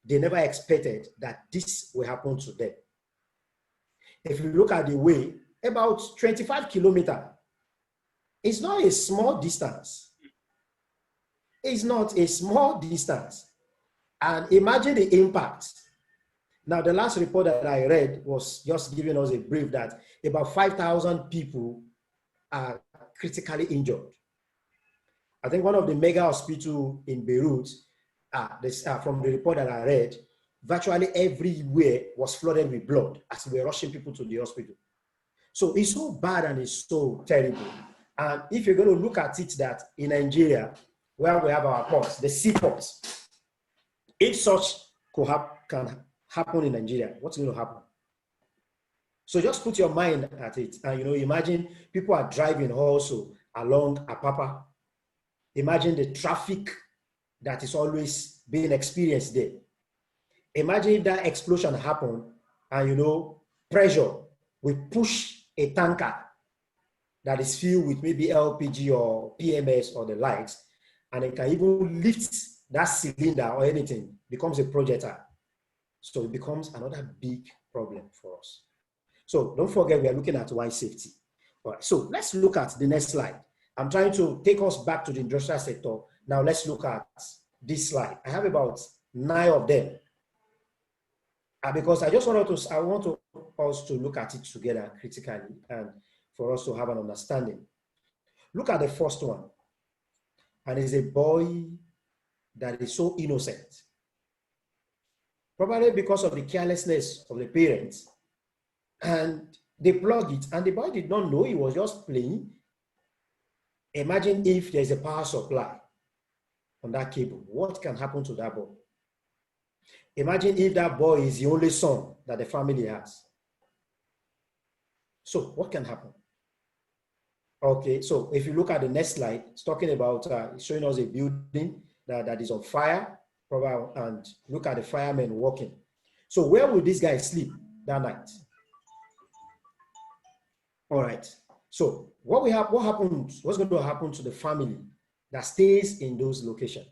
they never expected that this will happen to them. If you look at the way, about 25 kilometers, it's not a small distance. It's not a small distance. And imagine the impact. Now, the last report that I read was just giving us a brief that about 5,000 people are critically injured. I think one of the mega hospitals in Beirut, from the report that I read, virtually everywhere was flooded with blood as we were rushing people to the hospital. So it's so bad and it's so terrible. And if you're going to look at it, that in Nigeria, where we have our ports, the seaports, if such can happen in Nigeria, what's going to happen? So just put your mind at it, and imagine people are driving also along Apapa. Imagine the traffic that is always being experienced there. Imagine if that explosion happened and pressure will push a tanker that is filled with maybe LPG or PMS or the likes, and it can even lift that cylinder or anything, becomes a projectile. So it becomes another big problem for us. So don't forget, we are looking at wine safety. All right, so let's look at the next slide. I'm trying to take us back to the industrial sector. Now let's look at this slide. I have about 9 of them. Because I want us to look at it together critically and for us to have an understanding. Look at the first one. And it's a boy that is so innocent. Probably because of the carelessness of the parents. And they plug it, and the boy did not know, he was just playing. Imagine if there's a power supply on that cable. What can happen to that boy? Imagine if that boy is the only son that the family has. So what can happen? Okay, so if you look at the next slide, it's talking about showing us a building that is on fire, and look at the firemen working. So where will this guy sleep that night? All right. So what's going to happen to the family that stays in those locations?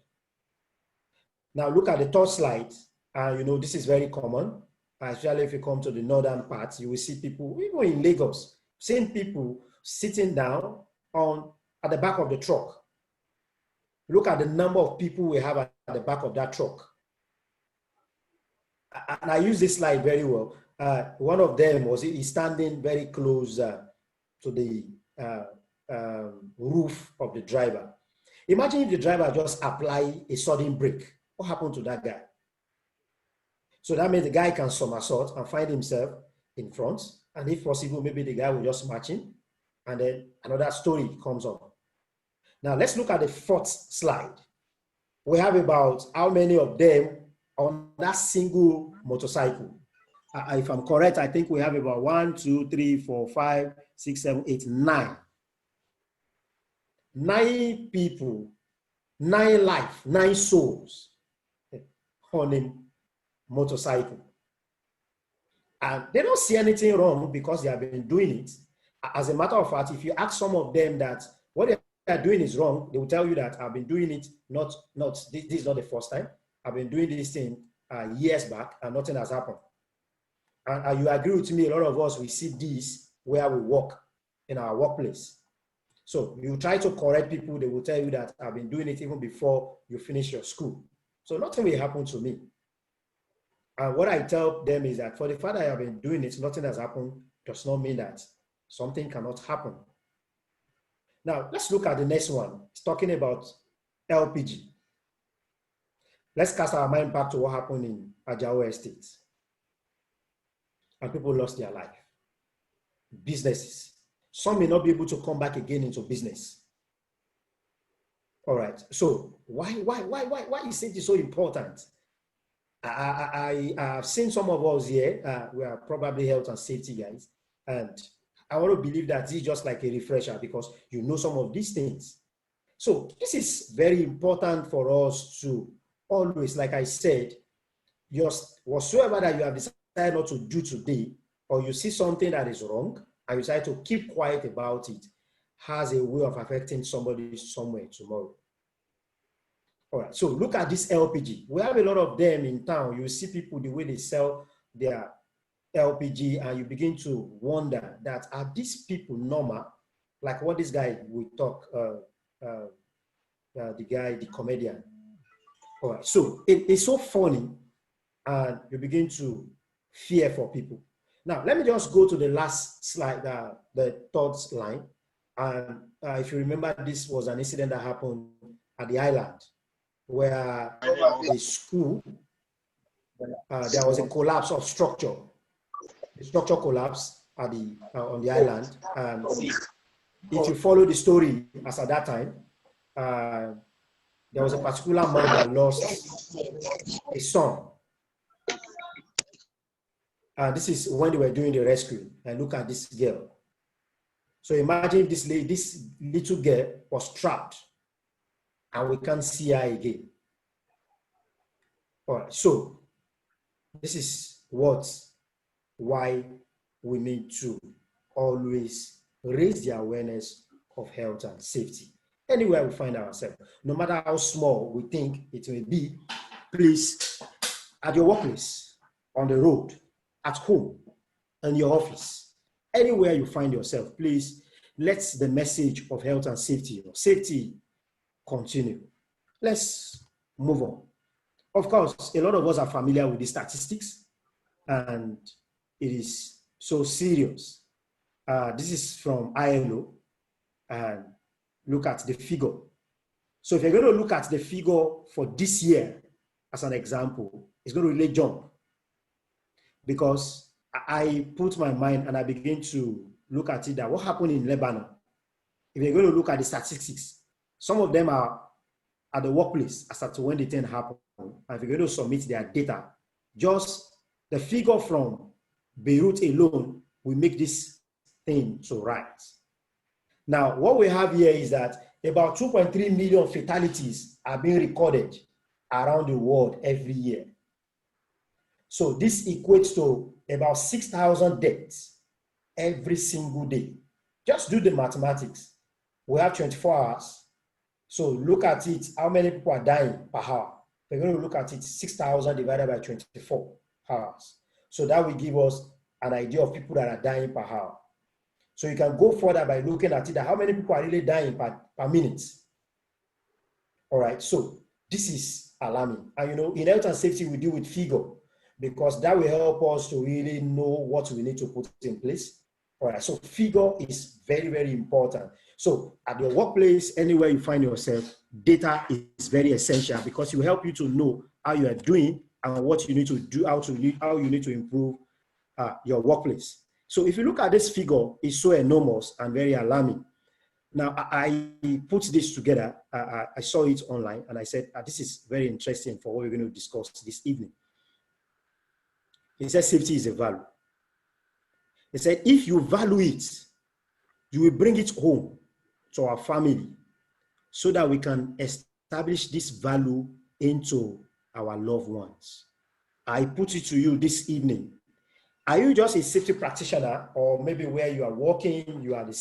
Now look at the third slide. This is very common, especially if you come to the northern parts. You will see people, even in Lagos, same people sitting down at the back of the truck. Look at the number of people we have at the back of that truck. And I use this slide very well. One of them he's standing very close to the roof of the driver. Imagine if the driver just apply a sudden brake. What happened to that guy? So that means the guy can somersault and find himself in front. And if possible, maybe the guy will just match him. And then another story comes up. Now let's look at the fourth slide. We have about how many of them on that single motorcycle. If I'm correct, I think we have about 1, 2, 3, 4, 5, 6, 7, 8, 9. 9 people, 9 lives, 9 souls on a motorcycle. And they don't see anything wrong because they have been doing it. As a matter of fact, if you ask some of them that what they are doing is wrong, they will tell you that I've been doing it, this is not the first time. I've been doing this thing years back and nothing has happened. And you agree with me, a lot of us, we see this where we work in our workplace. So you try to correct people, they will tell you that I've been doing it even before you finish your school. So nothing will happen to me. And what I tell them is that for the fact that I have been doing it, nothing has happened, does not mean that something cannot happen. Now, let's look at the next one. It's talking about LPG. Let's cast our mind back to what happened in Ajao Estate. And people lost their life. Businesses. Some may not be able to come back again into business. All right. So why is safety so important? I have seen some of us here. We are probably health and safety guys. And I want to believe that this is just like a refresher because you know some of these things. So this is very important for us to always, like I said, just whatsoever that you have decided not to do today, or you see something that is wrong, and you decide to keep quiet about it, has a way of affecting somebody somewhere tomorrow. All right, so look at this LPG. We have a lot of them in town. You see people, the way they sell their LPG, and you begin to wonder that, are these people normal? Like what this guy will talk, the guy, the comedian. All right, so it's so funny, and you begin to fear for people. Now, let me just go to the last slide, the third line. And if you remember, this was an incident that happened at the island where the school, there was a collapse of structure. The structure collapsed at on the island. And if you follow the story, as at that time, there was a particular man that lost a son. This is when they were doing the rescue. And look at this girl. So imagine this little girl was trapped, and we can't see her again. All right, so this is why we need to always raise the awareness of health and safety anywhere we find ourselves. No matter how small we think it may be, please, at your workplace, on the road, at home, in your office, anywhere you find yourself, please, let the message of health and safety continue. Let's move on. Of course, a lot of us are familiar with the statistics, and it is so serious. This is from ILO, and look at the figure. So if you're going to look at the figure for this year as an example, it's going to really jump, because I put my mind and I begin to look at it, that what happened in Lebanon. If you're going to look at the statistics, some of them are at the workplace as to when the thing happened. And if you're going to submit their data, just the figure from Beirut alone will make this thing to rise. Now, what we have here is that about 2.3 million fatalities are being recorded around the world every year. So this equates to about 6,000 deaths every single day. Just do the mathematics. We have 24 hours. So look at it, how many people are dying per hour. We're going to look at it, 6,000 divided by 24 hours. So that will give us an idea of people that are dying per hour. So you can go further by looking at it, that how many people are really dying per minute. All right, so this is alarming. And you know, in health and safety, we deal with figure, because that will help us to really know what we need to put in place. All right, so figure is very, very important. So at your workplace, anywhere you find yourself, data is very essential, because it will help you to know how you are doing and what you need to do, how you need to improve your workplace. So if you look at this figure, it's so enormous and very alarming. Now, I put this together. I saw it online, and I said, this is very interesting for what we're going to discuss this evening. It says safety is a value. It said, if you value it, you will bring it home to our family, so that we can establish this value into our loved ones. I put it to you this evening. Are you just a safety practitioner, or maybe where you are working, you are in the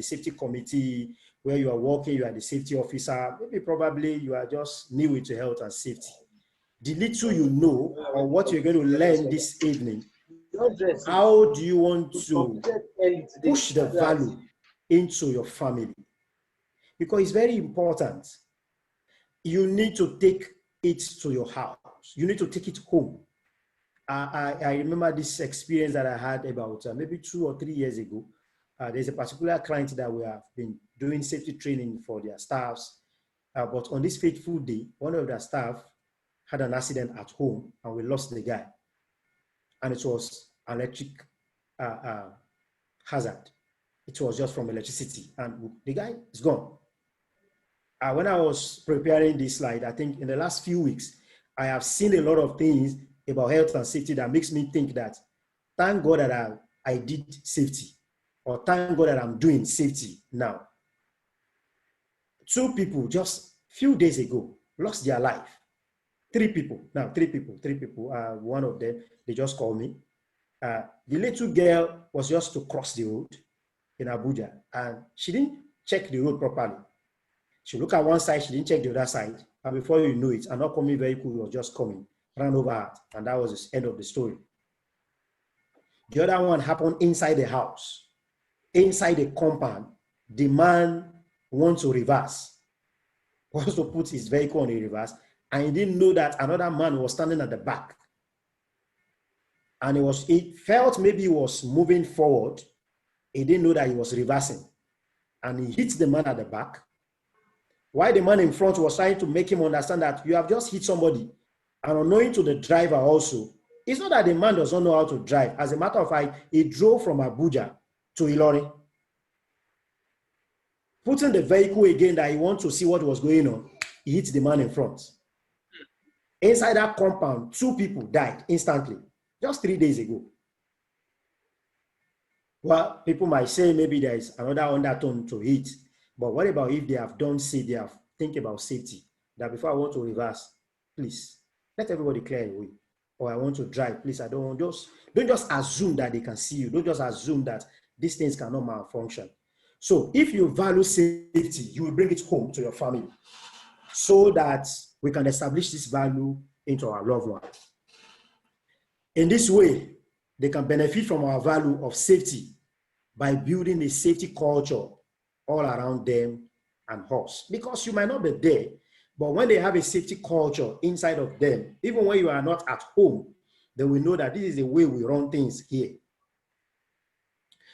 safety committee, where you are working, you are the safety officer, maybe probably you are just new into health and safety. The little you know, or what you're going to learn this evening, how do you want to push the value into your family? Because it's very important. You need to take it to your house. You need to take it home. I remember this experience that I had about maybe 2 or 3 years ago. There's a particular client that we have been doing safety training for their staffs. But on this fateful day, one of their staff had an accident at home, and we lost the guy. And it was an electric hazard. It was just from electricity, and the guy is gone. When I was preparing this slide, I think in the last few weeks, I have seen a lot of things about health and safety that makes me think that, thank God that I did safety, or thank God that I'm doing safety now. 2 people just few days ago lost their life. 3 people. One of them, they just called me. The little girl was just to cross the road in Abuja, and she didn't check the road properly. She looked at one side, she didn't check the other side. And before you know it, an upcoming vehicle was just coming, ran over her, and that was the end of the story. The other one happened inside the house, inside the compound. The man wants to reverse, wants to put his vehicle on a reverse, and he didn't know that another man was standing at the back. And he felt maybe he was moving forward. He didn't know that he was reversing. And he hit the man at the back. While the man in front was trying to make him understand that you have just hit somebody. And unknowing to the driver also, it's not that the man does not know how to drive. As a matter of fact, he drove from Abuja to Ilorin, putting the vehicle again that he wants to see what was going on. He hit the man in front. Inside that compound, 2 people died instantly, just 3 days ago. Well, people might say maybe there is another undertone to it, but what about if they have think about safety, that before I want to reverse, please, let everybody clear away. Or I want to drive, please, don't just assume that they can see you. Don't just assume that these things cannot malfunction. So if you value safety, you will bring it home to your family so that we can establish this value into our loved one. In this way, they can benefit from our value of safety by building a safety culture all around them and us. Because you might not be there, but when they have a safety culture inside of them, even when you are not at home, they will know that this is the way we run things here.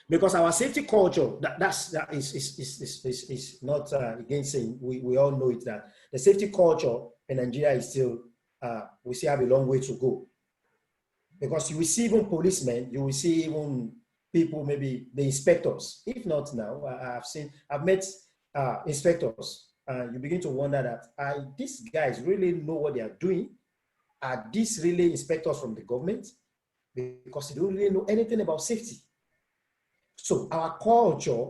Because our safety culture, that is not again saying, we all know it, that the safety culture in Nigeria is still, we still have a long way to go. Because you will see even policemen, you will see even people, maybe the inspectors. If not now, I've met inspectors, and you begin to wonder that these guys really know what they are doing. Are these really inspectors from the government? Because they don't really know anything about safety. So our culture,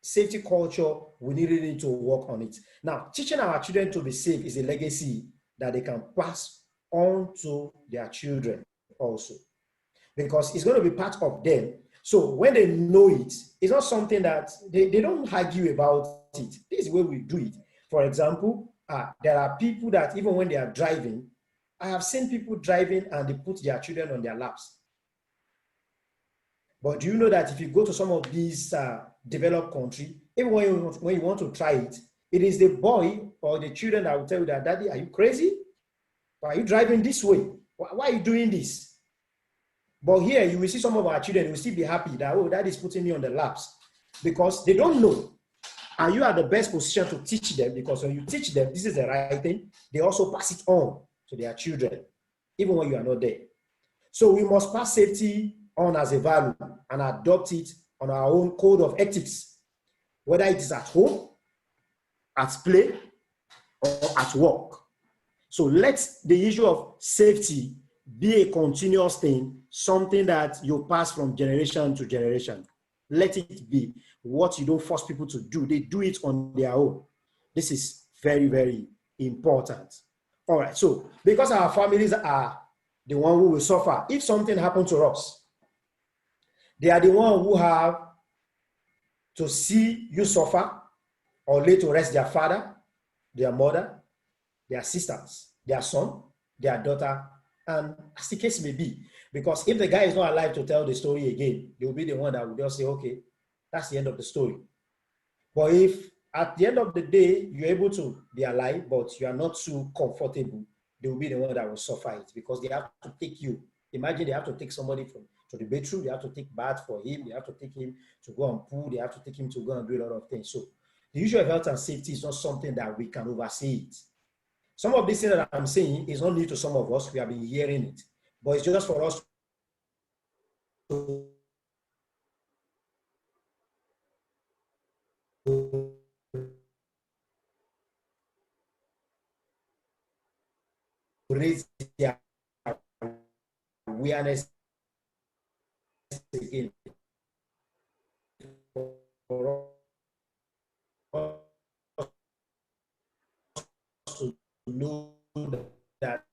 safety culture, we really need to work on it. Now, teaching our children to be safe is a legacy that they can pass on to their children also, because it's going to be part of them. So when they know it, it's not something that they don't argue about it. This is the way we do it. For example, there are people that even when they are driving, I have seen people driving and they put their children on their laps. But do you know that if you go to some of these developed countries, even when you want to try it, it is the boy or the children that will tell you that, Daddy, are you crazy? Why are you driving this way? Why are you doing this? But here you will see some of our children will still be happy that, oh, Daddy is putting me on the laps, because they don't know. And you are the best position to teach them, because when you teach them this is the right thing, they also pass it on to their children, even when you are not there. So we must pass safety on as a value and adopt it on our own code of ethics, whether it is at home, at play, or at work. So let the issue of safety be a continuous thing, something that you pass from generation to generation. Let it be what you don't force people to do. They do it on their own. This is very, very important. All right, so because our families are the one who will suffer if something happens to us, they are the one who have to see you suffer or lay to rest their father, their mother, their sisters, their son, their daughter, and as the case may be. Because if the guy is not alive to tell the story again, they will be the one that will just say, okay, that's the end of the story. But if at the end of the day, you're able to be alive, but you are not too comfortable, they will be the one that will suffer it, because they have to take you. Imagine they have to take somebody to the bedroom, they have to take bath for him, they have to take him to go and poo, they have to take him to go and do a lot of things. So the issue of health and safety is not something that we can oversee it. Some of these things that I'm saying is not new to some of us. We have been hearing it, but it's just for us to raise the awareness again for us to know that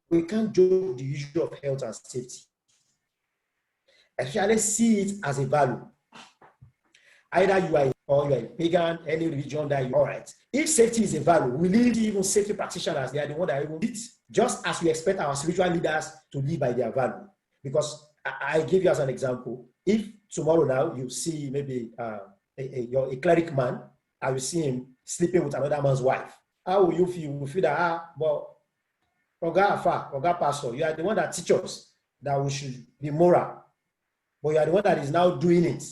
we can't joke the issue of health and safety. Actually see it as a value. Either you are or you're a pagan, any religion that you, all right. If safety is a value, we need even safety practitioners. They are the ones that even lead, just as we expect our spiritual leaders to live by their value. Because I give you as an example, if tomorrow now you see maybe a cleric man, I will see him sleeping with another man's wife. How will you feel? You will feel that, well, Oga Pastor, you are the one that teaches us that we should be moral, but you are the one that is now doing it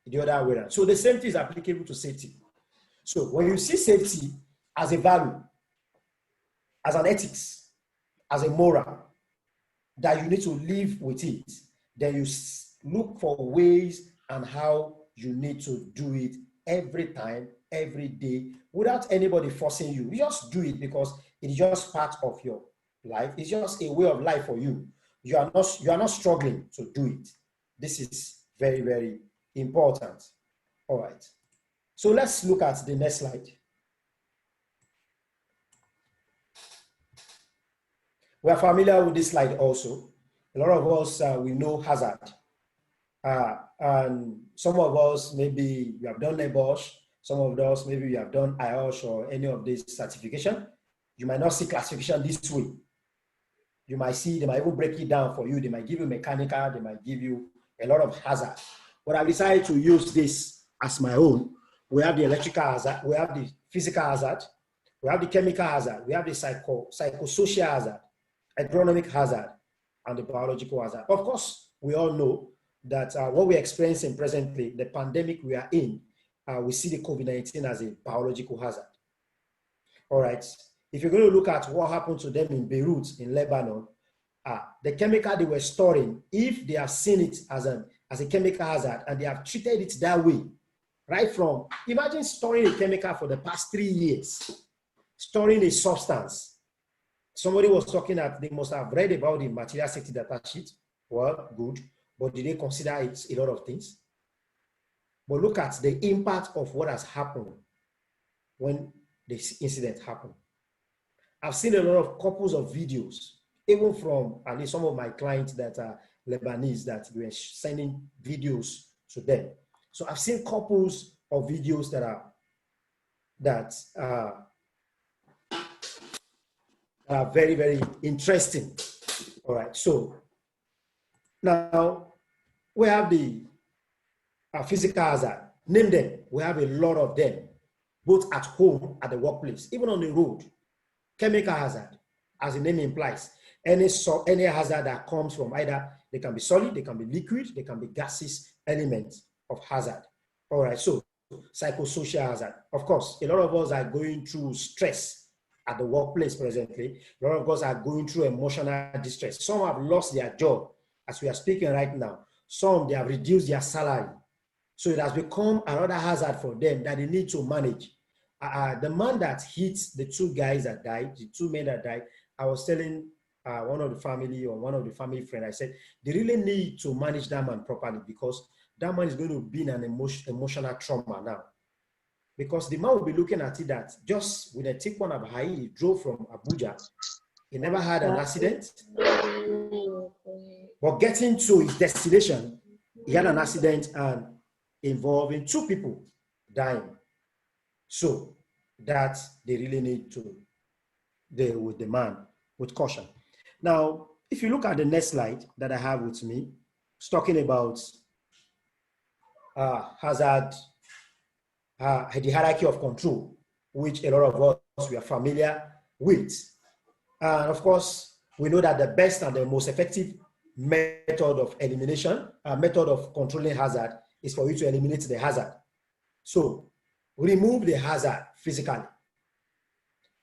the other way around. So the same thing is applicable to safety. So when you see safety as a value, as an ethics, as a moral, that you need to live with it, then you look for ways and how you need to do it every time, every day, without anybody forcing you. You just do it because it's just part of your life. It's just a way of life for you. You are not struggling to do it. This is very, very important. All right. So let's look at the next slide. We are familiar with this slide also. A lot of us, we know hazard. And some of us, maybe you have done NEBOSH. Some of us, maybe you have done IOSH or any of this certification. You might not see classification this way. You might see, they might even break it down for you. They might give you mechanical, they might give you a lot of hazard. But I decided to use this as my own. We have the electrical hazard, we have the physical hazard, we have the chemical hazard, we have the psychosocial hazard, agronomic hazard, and the biological hazard. Of course, we all know that what we're experiencing presently, the pandemic we are in, we see the COVID-19 as a biological hazard. All right. If you're going to look at what happened to them in Beirut, in Lebanon, the chemical they were storing, if they have seen it as a chemical hazard and they have treated it that way, right from, imagine storing a chemical for the past 3 years, storing a substance. Somebody was talking that they must have read about the material safety data sheet. Well, good, but did they consider it a lot of things? But look at the impact of what has happened when this incident happened. I've seen a lot of couples of videos, even from at least some of my clients that are Lebanese, that were sending videos to them. So I've seen couples of videos that are very, very interesting. All right, so now we have the physical hazard. Name them. We have a lot of them, both at home, at the workplace, even on the road. Chemical hazard, as the name implies, any hazard that comes from either, they can be solid, they can be liquid, they can be gaseous elements of hazard. All right, so psychosocial hazard. Of course, a lot of us are going through stress at the workplace presently. A lot of us are going through emotional distress. Some have lost their job, as we are speaking right now. Some, they have reduced their salary. So it has become another hazard for them that they need to manage. The man that hit the two guys that died, the two men that died, I was telling one of the family friends, I said, they really need to manage that man properly, because that man is going to be in an emotional trauma now. Because the man will be looking at it that just with a tick one of high, he drove from Abuja. He never had an accident. But getting to his destination, he had an accident and involving two people dying. So that they really need to deal with the man with caution. Now, if you look at the next slide that I have with me, it's talking about hazard, the hierarchy of control, which a lot of us we are familiar with. And of course, we know that the best and the most effective method of elimination, method of controlling hazard, is for you to eliminate the hazard. So remove the hazard physically.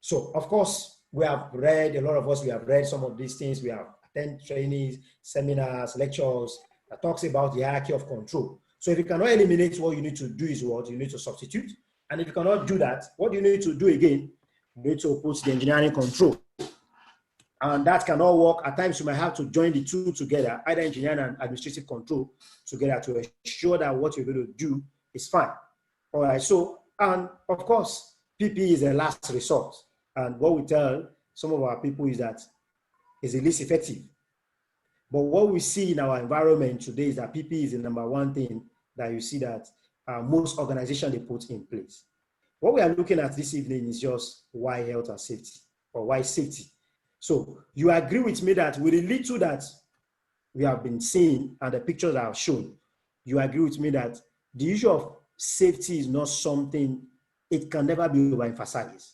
So of course, we have read, a lot of us, we have read some of these things. We have attended trainings, seminars, lectures that talks about the hierarchy of control. So if you cannot eliminate, what you need to do is what? You need to substitute. And if you cannot do that, what you need to do again, you need to put the engineering control. And that cannot work. At times, you might have to join the two together, either engineering and administrative control together, to ensure that what you're going to do is fine. All right, so, and of course, PPE is the last resort. And what we tell some of our people is that it's the least effective. But what we see in our environment today is that PPE is the number one thing that you see that most organizations they put in place. What we are looking at this evening is just why health and safety, or why safety. So you agree with me that with the little that we have been seeing and the pictures I have shown, you agree with me that the issue of safety is not something, it can never be overemphasized.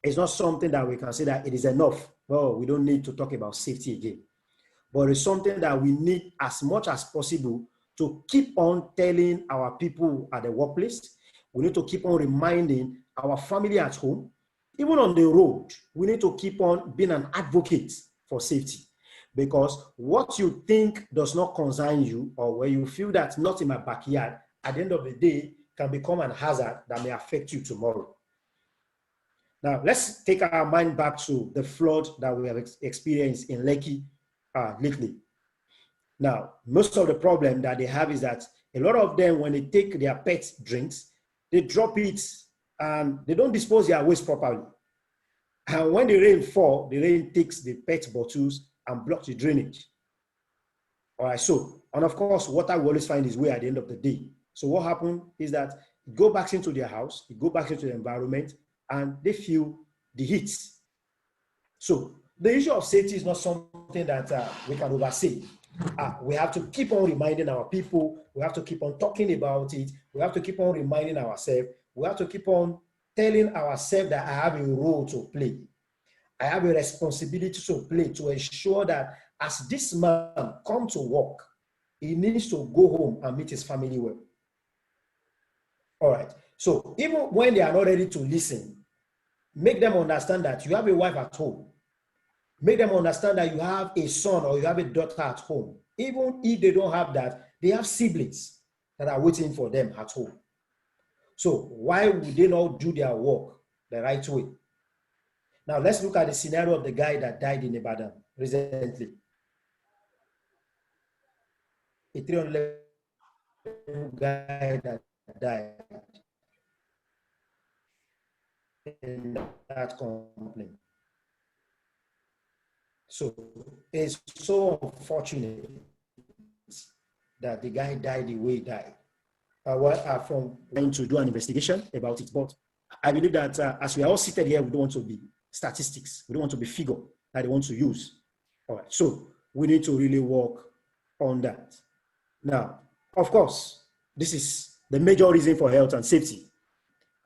It's not something that we can say that it is enough. Well, we don't need to talk about safety again. But it's something that we need as much as possible to keep on telling our people at the workplace. We need to keep on reminding our family at home. Even on the road, we need to keep on being an advocate for safety. Because what you think does not concern you, or where you feel that not in my backyard, at the end of the day, can become an hazard that may affect you tomorrow. Now, let's take our mind back to the flood that we have experienced in Lekki lately. Now, most of the problem that they have is that a lot of them, when they take their pet drinks, they drop it and they don't dispose their waste properly. And when the rain falls, the rain takes the pet bottles and blocks the drainage. All right, so, and of course, water will always find its way at the end of the day. So what happened is that it goes back into their house, it goes back into the environment, and they feel the heat. So the issue of safety is not something that we can oversee. We have to keep on reminding our people, we have to keep on talking about it, we have to keep on reminding ourselves, we have to keep on telling ourselves that I have a role to play. I have a responsibility to play to ensure that as this man comes to work, he needs to go home and meet his family well. All right. So even when they are not ready to listen, make them understand that you have a wife at home. Make them understand that you have a son or you have a daughter at home. Even if they don't have that, they have siblings that are waiting for them at home. So why would they not do their work the right way? Now let's look at the scenario of the guy that died in Ibadan recently. A 300 guy that died in that complaint. So it's so unfortunate that the guy died the way he died. From trying to do an investigation about it, but I believe that as we are all seated here, we don't want to be statistics. We don't want to be figure that they want to use. All right, so we need to really work on that. Now, of course, this is the major reason for health and safety,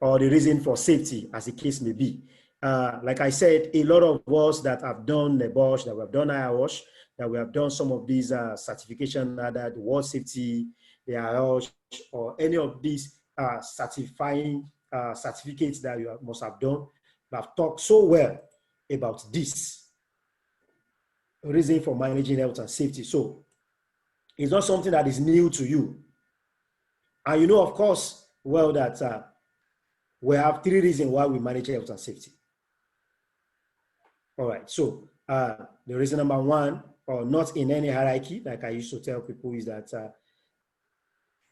or the reason for safety, as the case may be. Like I said, a lot of us that have done the Bosch, that we have done IOSH, that we have done some of these certification, that the World Safety, the IOSH, or any of these certifying certificates that you must have done, have talked so well about this reason for managing health and safety. So it's not something that is new to you. And you know, of course, well, that we have three reasons why we manage health and safety. All right, so the reason number one, or not in any hierarchy, like I used to tell people, is that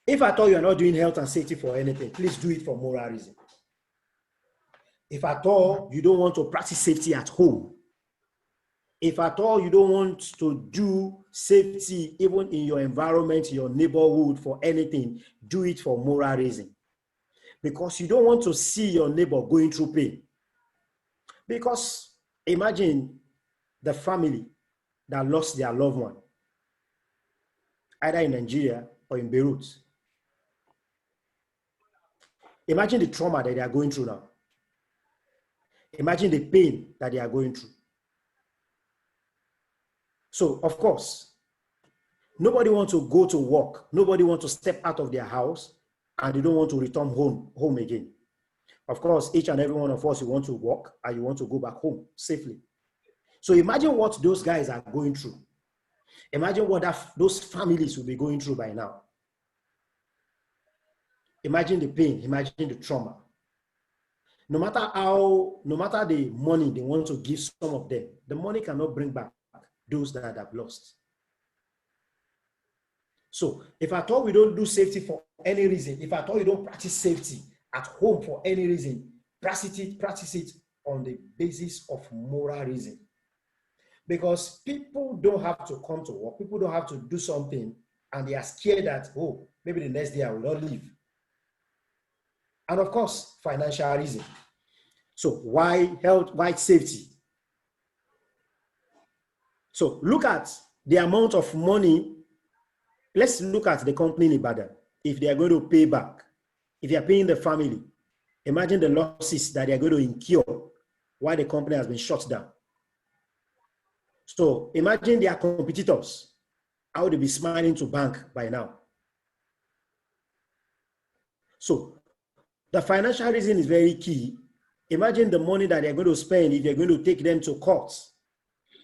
if at all you are not doing health and safety for anything, please do it for moral reason. If at all you don't want to practice safety at home, if at all you don't want to do safety even in your environment, your neighborhood, for anything, do it for moral reason. Because you don't want to see your neighbor going through pain. Because imagine the family that lost their loved one, either in Nigeria or in Beirut. Imagine the trauma that they are going through now. Imagine the pain that they are going through. So, of course, nobody wants to go to work. Nobody wants to step out of their house and they don't want to return home again. Of course, each and every one of us, you want to work and you want to go back home safely. So imagine what those guys are going through. Imagine what those families will be going through by now. Imagine the pain, imagine the trauma. No matter the money they want to give some of them, the money cannot bring back those that have lost. So if at all we don't do safety for any reason, if at all you don't practice safety at home for any reason, practice it on the basis of moral reason. Because people don't have to come to work, people don't have to do something, and they are scared that, oh, maybe the next day I will not leave. And of course, financial reason. So why health, why safety? So look at the amount of money. Let's look at the company in Ibadan. If they are going to pay back, if they are paying the family, imagine the losses that they are going to incur while the company has been shut down. So imagine their competitors, how they be smiling to bank by now. So the financial reason is very key. Imagine the money that they're going to spend if you're going to take them to court.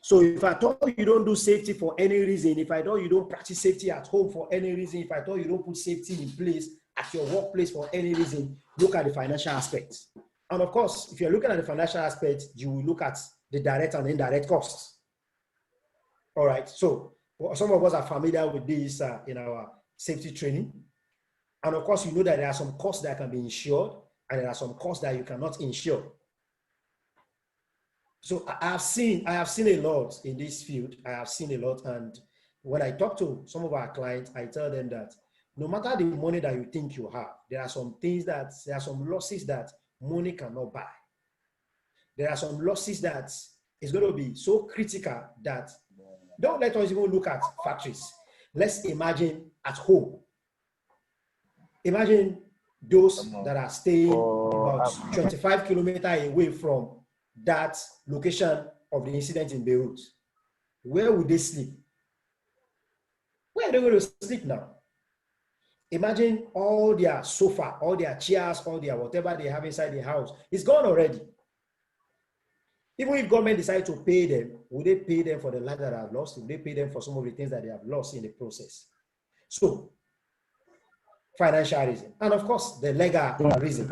So if I thought you don't do safety for any reason, if I thought you don't practice safety at home for any reason, if I thought you don't put safety in place at your workplace for any reason, look at the financial aspect. And of course, if you're looking at the financial aspect, you will look at the direct and indirect costs. All right, so some of us are familiar with this in our safety training. And of course, you know that there are some costs that can be insured and there are some costs that you cannot insure. So I have seen a lot in this field. I have seen a lot. And when I talk to some of our clients, I tell them that no matter the money that you think you have, there are some losses that money cannot buy. There are some losses that is going to be so critical that don't let us even look at factories. Let's imagine at home. Imagine those that are staying about 25 kilometers away from that location of the incident in Beirut. Where would they sleep? Where are they going to sleep now? Imagine all their sofa, all their chairs, all their whatever they have inside the house. It's gone already. Even if government decide to pay them, would they pay them for the life that they have lost? Would they pay them for some of the things that they have lost in the process? So, financial reason. And of course, the legal reason.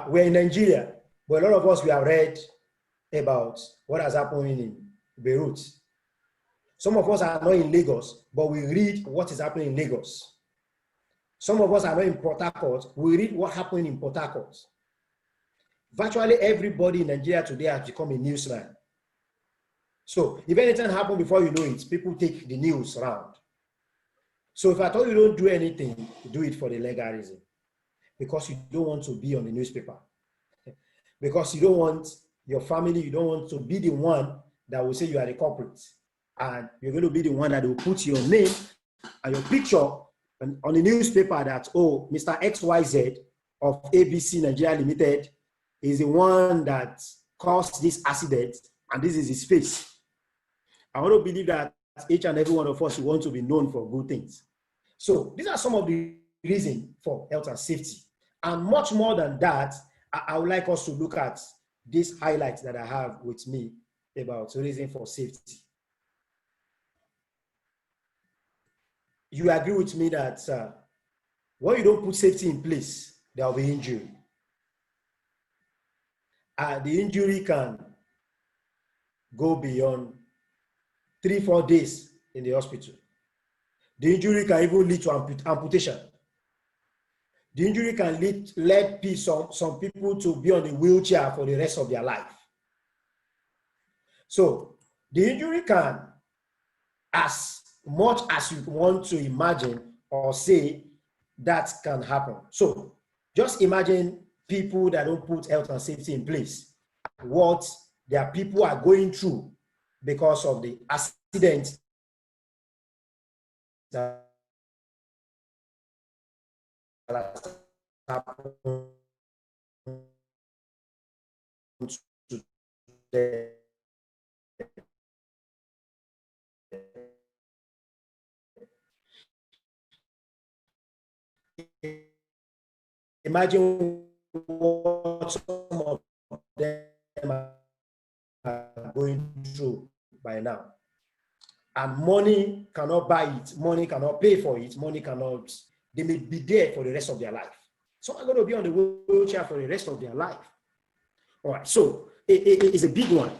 We're in Nigeria, but a lot of us, we have read about what has happened in Beirut. Some of us are not in Lagos, but we read what is happening in Lagos. Some of us are not in Port Harcourt, we read what happened in Port Harcourt. Virtually everybody in Nigeria today has become a newsman. So if anything happens before you know it, people take the news around. So if I thought you don't do anything, do it for the legal reason. Because you don't want to be on the newspaper. Because you don't want your family, you don't want to be the one that will say you are the culprit. And you're going to be the one that will put your name and your picture on the newspaper that, oh, Mr. XYZ of ABC Nigeria Limited is the one that caused this accident, and this is his face. I want to believe that each and every one of us want to be known for good things. So these are some of the reasons for health and safety. And much more than that, I would like us to look at these highlights that I have with me about reason for safety. You agree with me that when you don't put safety in place, there will be injury. The injury can go beyond 3-4 days in the hospital. The injury can even lead to amputation. The injury can lead some people to be on a wheelchair for the rest of their life. So the injury can, as much as you want to imagine or say, that can happen. So just imagine people that don't put health and safety in place, what their people are going through because of the accident that happened to them. Imagine what some of them are going through by now. And money cannot buy it, money cannot pay for it, they may be there for the rest of their life. Some are going to be on the wheelchair for the rest of their life. All right, so it's a big one.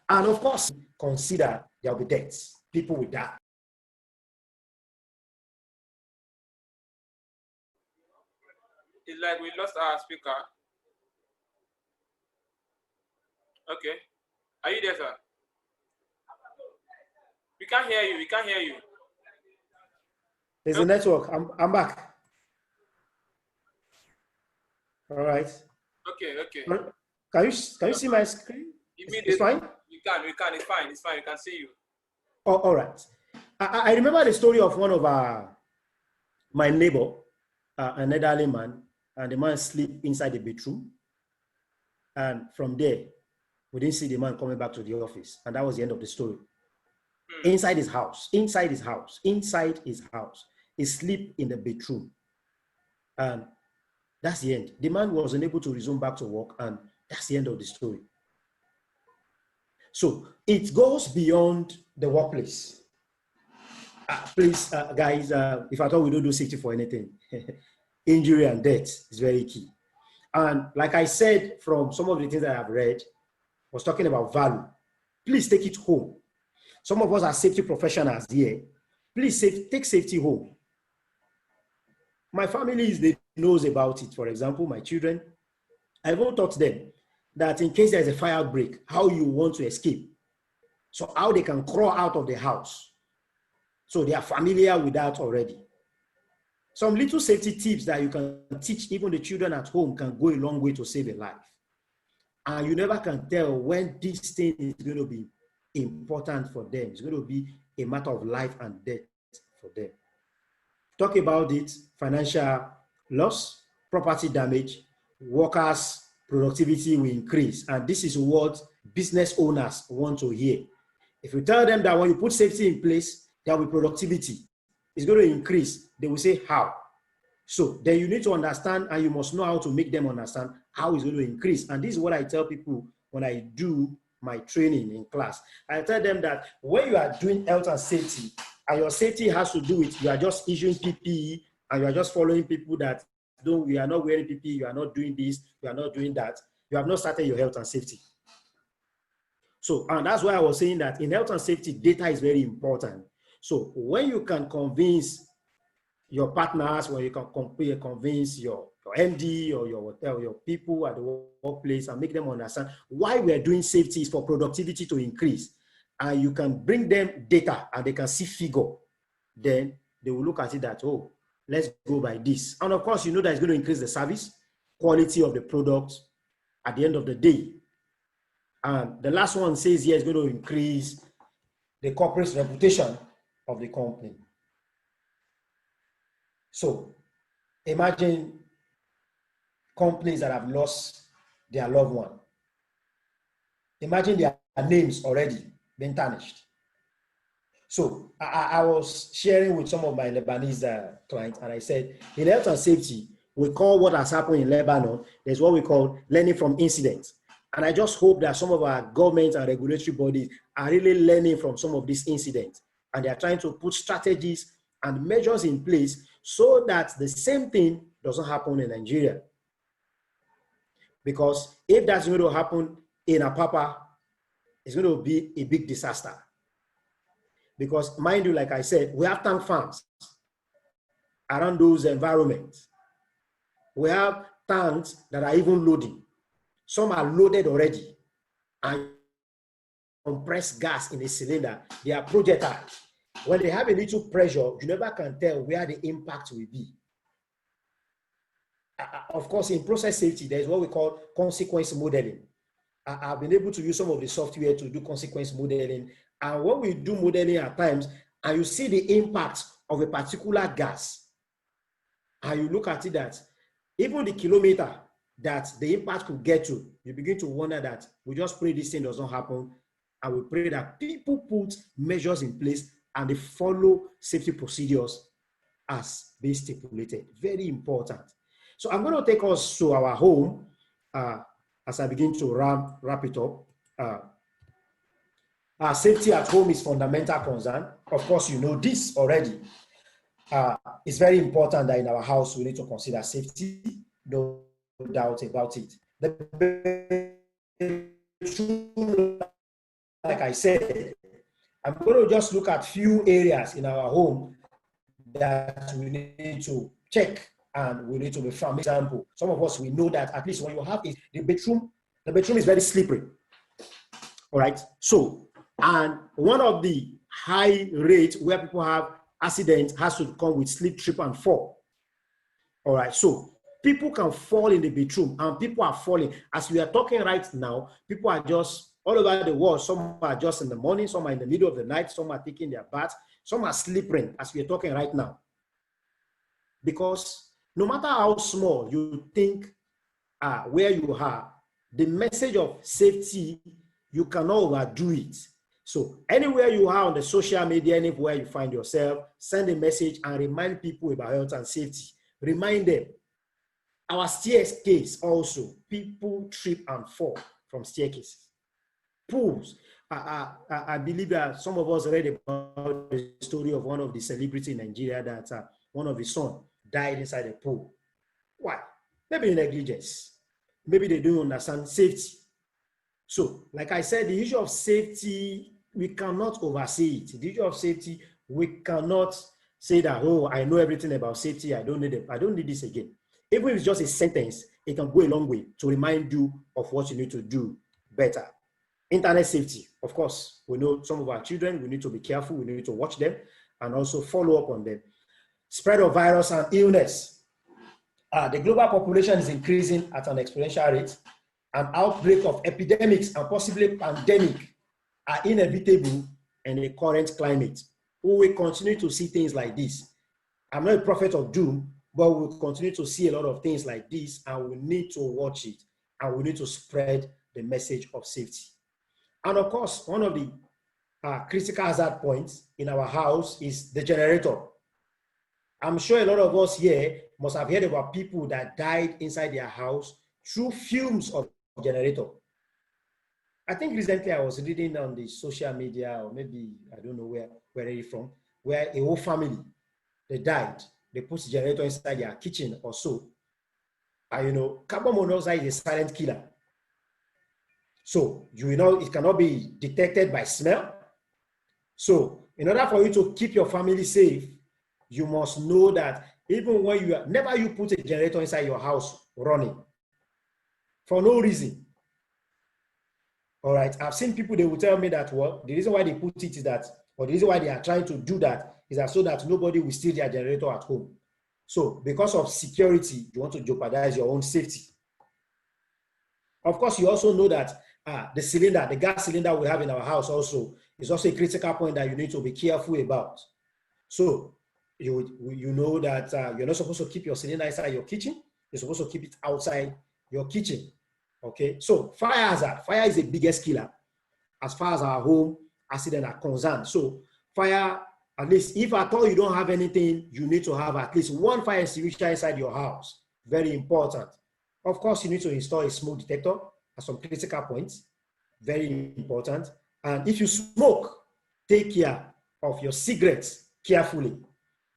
And of course, consider there will be deaths. People will die. It's like we lost our speaker. Okay. Are you there, sir? We can't hear you. We can't hear you. There's a network. I'm back. All right. Okay. Can you see my screen? It's fine? We can. It's fine. It's fine. We can see you. Oh, all right. I remember the story of one of my neighbor, an elderly man, and the man sleep inside the bedroom. And from there, we didn't see the man coming back to the office. And that was the end of the story. Inside his house, he sleep in the bedroom. And that's the end. The man was unable to resume back to work, and that's the end of the story. So it goes beyond the workplace. Please, guys, if I thought we don't do safety for anything, injury and death is very key. And like I said, from some of the things that I've read, was talking about value. Please take it home. Some of us are safety professionals here. Please take safety home. My family they knows about it. For example, my children, I won't taught them that in case there's a fire outbreak, how you want to escape. So how they can crawl out of the house. So they are familiar with that already. Some little safety tips that you can teach even the children at home can go a long way to save a life. And you never can tell when this thing is going to be important for them. It's going to be a matter of life and death for them. Talk about it: financial loss, property damage, workers' productivity will increase. And this is what business owners want to hear. If you tell them that when you put safety in place, there will be productivity, it's going to increase, they will say, how? So then you need to understand, and you must know how to make them understand how it's going to increase. And this is what I tell people when I do my training in class. I tell them that when you are doing health and safety, and your safety has to do with, you are just issuing PPE, and you are just following people that you are not wearing PPE, you are not doing this, you are not doing that, you have not started your health and safety. So, and that's why I was saying that in health and safety, data is very important. So when you can convince your partners, when you can convince your MD or your people at the workplace and make them understand why we are doing safety is for productivity to increase, and you can bring them data and they can see figure, then they will look at it that, oh, let's go by this. And of course, you know that it's going to increase the service, quality of the product at the end of the day. And the last one says here is going to increase the corporate reputation of the company. So imagine companies that have lost their loved one. Imagine their names already been tarnished. So I was sharing with some of my Lebanese clients, and I said, in health and safety, we call what has happened in Lebanon, there's what we call learning from incidents. And I just hope that some of our government and regulatory bodies are really learning from some of these incidents, and they are trying to put strategies and measures in place so that the same thing doesn't happen in Nigeria. Because if that's going to happen in Apapa, it's going to be a big disaster. Because mind you, like I said, we have tank farms around those environments. We have tanks that are even loading. Some are loaded already, and compressed gas in a cylinder, they are projectile. When they have a little pressure, you never can tell where the impact will be. Of course, in process safety, there's what we call consequence modeling. I've been able to use some of the software to do consequence modeling. And when we do modeling at times, and you see the impact of a particular gas, and you look at it that even the kilometer that the impact could get to, you begin to wonder that we just pray this thing doesn't happen, and we pray that people put measures in place and they follow safety procedures as being stipulated. Very important. So I'm going to take us to our home as I begin to wrap it up. Safety at home is fundamental concern. Of course, you know this already. It's very important that in our house we need to consider safety. No doubt about it. Like I said, I'm going to just look at few areas in our home that we need to check and we need to be firm. For example, some of us, we know that at least when you have the bedroom is very slippery. All right. So, and one of the high rates where people have accidents has to come with slip, trip, and fall. All right. So People can fall in the bedroom, and people are falling. As we are talking right now, people are just all over the world. Some are just in the morning, some are in the middle of the night, some are taking their bath, some are sleeping as we are talking right now. Because no matter how small you think where you are, the message of safety, you cannot overdo it. So anywhere you are on the social media, anywhere you find yourself, send a message and remind people about health and safety. Remind them. Our staircase also, people trip and fall from staircases. Pools. I believe that some of us read about the story of one of the celebrities in Nigeria that one of his sons died inside a pool. Why? Maybe negligence. Maybe they don't understand safety. So, like I said, the issue of safety, we cannot oversee it. The issue of safety, we cannot say that, oh, I know everything about safety. I don't need it. I don't need this again. Even if it's just a sentence, it can go a long way to remind you of what you need to do better. Internet safety, of course, we know some of our children, we need to be careful, we need to watch them and also follow up on them. Spread of virus and illness. The global population is increasing at an exponential rate. An outbreak of epidemics and possibly pandemic are inevitable in the current climate. We will continue to see things like this. I'm not a prophet of doom, but we'll continue to see a lot of things like this, and we need to watch it, and we need to spread the message of safety. And of course, one of the critical hazard points in our house is the generator. I'm sure a lot of us here must have heard about people that died inside their house through fumes of generator. I think recently I was reading on the social media, or maybe I don't know where it's from, where a whole family, they died. They put the generator inside their kitchen or so. Carbon monoxide is a silent killer. So, it cannot be detected by smell. So, in order for you to keep your family safe, you must know that even when never you put a generator inside your house running for no reason. All right, I've seen people, they will tell me that, well, the reason why they put it is that, or the reason why they are trying to do that is that so that nobody will steal their generator at home. So, because of security, you want to jeopardize your own safety. Of course, you also know that the gas cylinder we have in our house also is also a critical point that you need to be careful about. So, you know that you're not supposed to keep your cylinder inside your kitchen. You're supposed to keep it outside your kitchen. Okay, so fire hazard. Fire is the biggest killer as far as our home accident are concerned. So fire, at least if at all you don't have anything, you need to have at least one fire extinguisher inside your house. Very important. Of course, you need to install a smoke detector at some critical points. Very important. And if you smoke, take care of your cigarettes carefully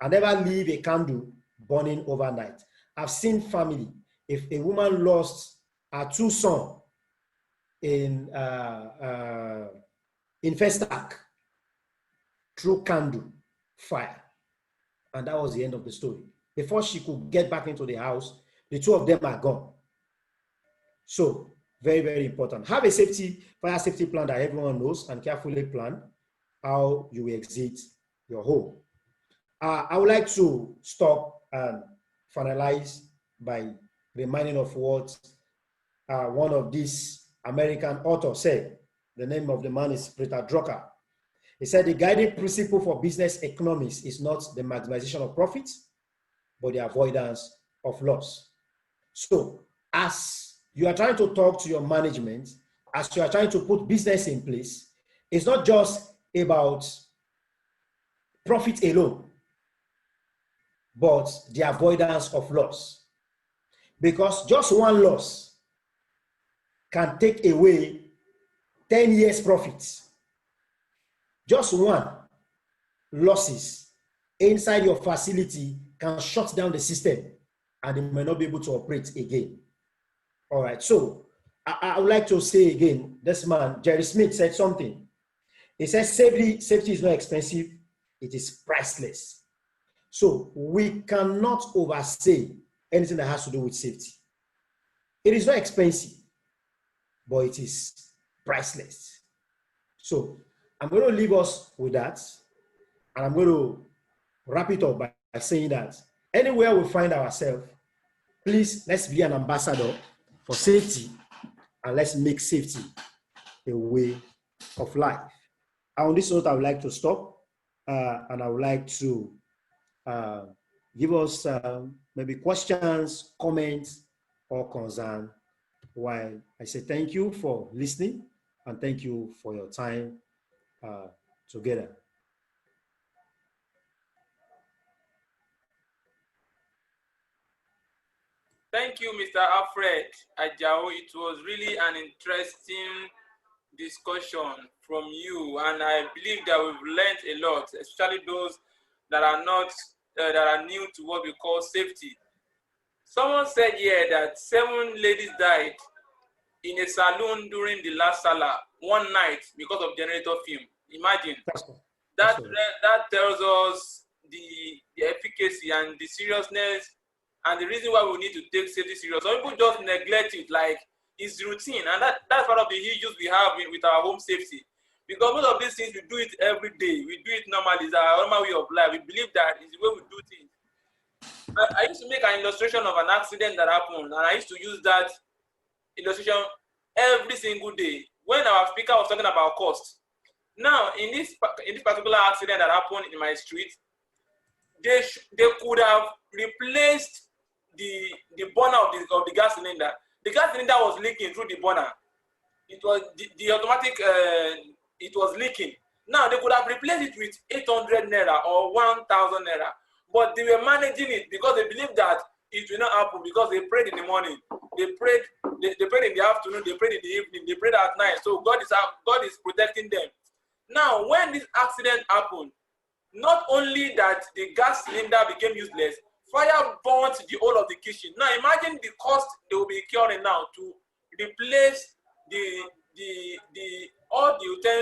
and never leave a candle burning overnight. I've seen family, if a woman lost her 2 sons in Festac through candle fire, and that was the end of the story. Before she could get back into the house, the 2 of them are gone. So very, very important. Have a fire safety plan that everyone knows, and carefully plan how you exit your home. I would like to stop and finalize by reminding of what one of these American authors said. The name of the man is Peter Drucker. He said the guiding principle for business economics is not the maximization of profits, but the avoidance of loss. So as you are trying to talk to your management, as you are trying to put business in place, it's not just about profit alone, but the avoidance of loss. Because just one loss can take away 10 years profits. Just one losses inside your facility can shut down the system and they may not be able to operate again. All right, so I would like to say again, this man, Jerry Smith, said something. He says safety is not expensive, it is priceless. So we cannot oversay anything that has to do with safety. It is not expensive, but it is priceless. So I'm going to leave us with that, and I'm going to wrap it up by saying that anywhere we find ourselves, Please, let's be an ambassador for safety, and let's make safety a way of life. And on this note, I would like to stop, and I would like to give us maybe questions, comments, or concern, while I say thank you for listening and thank you for your time together. Thank you, Mr. Alfred Ajao. It was really an interesting discussion from you, and I believe that we've learned a lot, especially those that are not that are new to what we call safety. Someone said here that 7 ladies died in a saloon during the last Salah one night because of generator fume. Imagine. That tells us the efficacy and the seriousness and the reason why we need to take safety serious. Some people just neglect it like it's routine, and that's part of the issues we have with our home safety. Because most of these things, we do it every day. We do it normally. It's our normal way of life. We believe that is the way we do things. I used to make an illustration of an accident that happened, and I used to use that illustration every single day when our speaker was talking about cost. Now, in this particular accident that happened in my street, they could have replaced the burner of the gas cylinder. The gas cylinder was leaking through the burner. It was the automatic. It was leaking. Now they could have replaced it with 800 naira or 1,000 naira, but they were managing it because they believed that it will not happen because they prayed in the morning, they prayed in the afternoon, they prayed in the evening, they prayed at night. So God is protecting them. Now, when this accident happened, not only that the gas cylinder became useless, fire burnt the whole of the kitchen. Now imagine the cost they will be incurring now to replace all the utensils